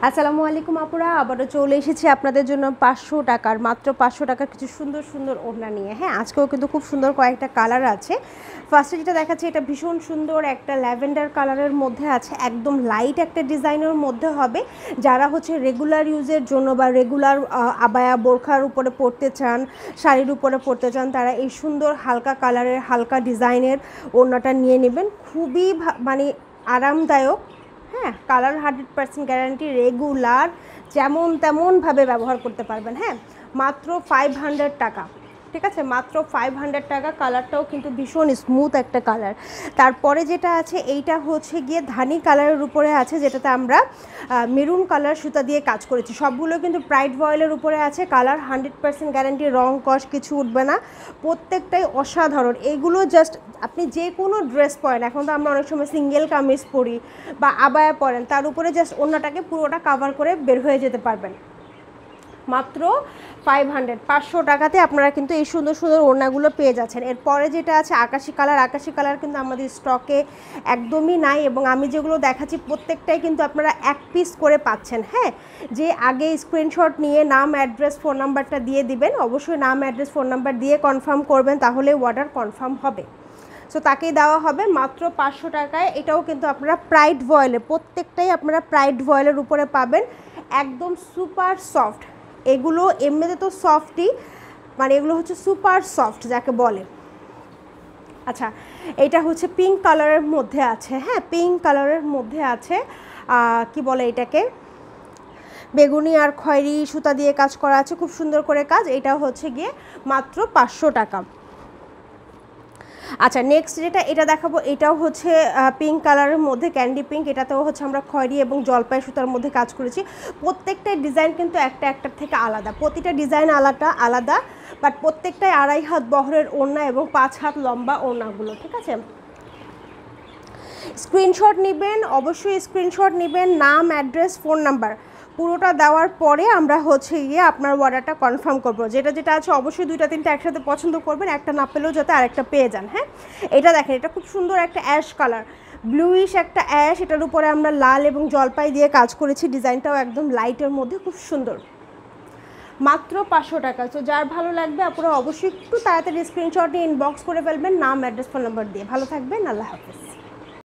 আসসালামু আলাইকুম আপুরা, আবারও চলে এসেছি আপনাদের জন্য 500 টাকার মাত্র 500 টাকার কিছু সুন্দর সুন্দর ওড়না নিয়ে। হ্যাঁ, আজকেও কিন্তু খুব সুন্দর কয়েকটা কালার আছে। ফার্স্টে যেটা দেখাচ্ছি এটা ভীষণ সুন্দর একটা ল্যাভেন্ডার কালারের মধ্যে আছে, একদম লাইট একটা ডিজাইনের মধ্যে হবে। যারা হচ্ছে রেগুলার ইউজের জন্য বা রেগুলার আবায়া বোরখার উপরে পরতে চান, শাড়ির উপরে পরতে চান, তারা এই সুন্দর হালকা কালারের হালকা ডিজাইনের ওড়নাটা নিয়ে নেবেন। খুবই মানে আরামদায়ক। হ্যাঁ, কালার 100% গ্যারান্টি, রেগুলার যেমন তেমনভাবে ব্যবহার করতে পারবেন। হ্যাঁ, মাত্র 500 টাকা। ঠিক আছে, মাত্র 500 টাকা। কালারটাও কিন্তু ভীষণ স্মুথ একটা কালার। তারপরে যেটা আছে এইটা হচ্ছে গিয়ে ধানি কালারের উপরে আছে, যেটাতে আমরা মেরুন কালার সুতা দিয়ে কাজ করেছি। সবগুলো কিন্তু প্রাইড ভয়েলের উপরে আছে। কালার 100% গ্যারান্টি, রং কস কিছু উঠবে না, প্রত্যেকটাই অসাধারণ। এইগুলো জাস্ট আপনি যে কোনো ড্রেস পরেন, এখন তো আমরা অনেক সময় সিঙ্গেল কামিজ পরি বা আবায়া পরেন, তার উপরে জাস্ট ওড়নাটাকে পুরোটা কাভার করে বের হয়ে যেতে পারবেন। মাত্র 500 টাকাতে আপনারা কিন্তু এই সুন্দর সুন্দর ওড়নাগুলো পেয়ে যাচ্ছেন। এরপরে যেটা আছে আকাশি কালার। আকাশি কালার কিন্তু আমাদের স্টকে একদমই নাই, এবং আমি যেগুলো দেখাচ্ছি প্রত্যেকটাই কিন্তু আপনারা এক পিস করে পাচ্ছেন। হ্যাঁ, যে আগে স্ক্রিনশট নিয়ে নাম, অ্যাড্রেস, ফোন নাম্বারটা দিয়ে দিবেন। অবশ্যই নাম, অ্যাড্রেস, ফোন নাম্বার দিয়ে কনফার্ম করবেন, তাহলে অর্ডার কনফার্ম হবে। সো তাকেই দেওয়া হবে মাত্র 500 টাকায়। এটাও কিন্তু আপনারা প্রাইড ভয়েলে, প্রত্যেকটাই আপনারা প্রাইড ভয়েলের উপরে পাবেন, একদম সুপার সফট। এগুলো এমনিতে তো সফটই, মানে এগুলো হচ্ছে সুপার সফট যাকে বলে। আচ্ছা, এটা হচ্ছে পিঙ্ক কালারের মধ্যে আছে। হ্যাঁ, পিঙ্ক কালারের মধ্যে আছে, কি বলে এটাকে, বেগুনি আর খয়েরি সুতা দিয়ে কাজ করা আছে, খুব সুন্দর করে কাজ। এটা হচ্ছে গিয়ে মাত্র 500 টাকা। আচ্ছা, নেক্সট যেটা এটা দেখাবো, এটাও হচ্ছে পিঙ্ক কালারের মধ্যে, ক্যান্ডি পিঙ্ক। এটাতেও হচ্ছে আমরা খয়েরি এবং জলপাই সুতার মধ্যে কাজ করেছি। প্রত্যেকটা ডিজাইন কিন্তু একটা একটার থেকে আলাদা, প্রতিটা ডিজাইন আলাদা, বাট প্রত্যেকটাই 2.5 হাত বহরের ওড়না এবং 5 হাত লম্বা ওড়নাগুলো। ঠিক আছে, স্ক্রিনশট নেবেন, অবশ্যই স্ক্রিনশট নেবেন, নাম, অ্যাড্রেস, ফোন নাম্বার পুরোটা দেওয়ার পরে আমরা হচ্ছে গিয়ে আপনার অর্ডারটা কনফার্ম করবো। যেটা যেটা আছে অবশ্যই 2টা 3টা একসাথে পছন্দ করবেন, একটা না পেলেও যাতে আরেকটা পেয়ে যান। হ্যাঁ, এটা দেখেন, এটা খুব সুন্দর একটা অ্যাশ কালার, ব্লুইশ একটা অ্যাশ। এটার উপরে আমরা লাল এবং জলপাই দিয়ে কাজ করেছি, ডিজাইনটাও একদম লাইটের মধ্যে, খুব সুন্দর। মাত্র 500 টাকা। তো যার ভালো লাগবে আপনারা অবশ্যই একটু তাড়াতাড়ি স্ক্রিনশট নিয়ে ইনবক্স করে ফেলবেন, নাম, অ্যাড্রেস, ফোন নাম্বার দিয়ে। ভালো থাকবেন, আল্লাহ হাফেজ।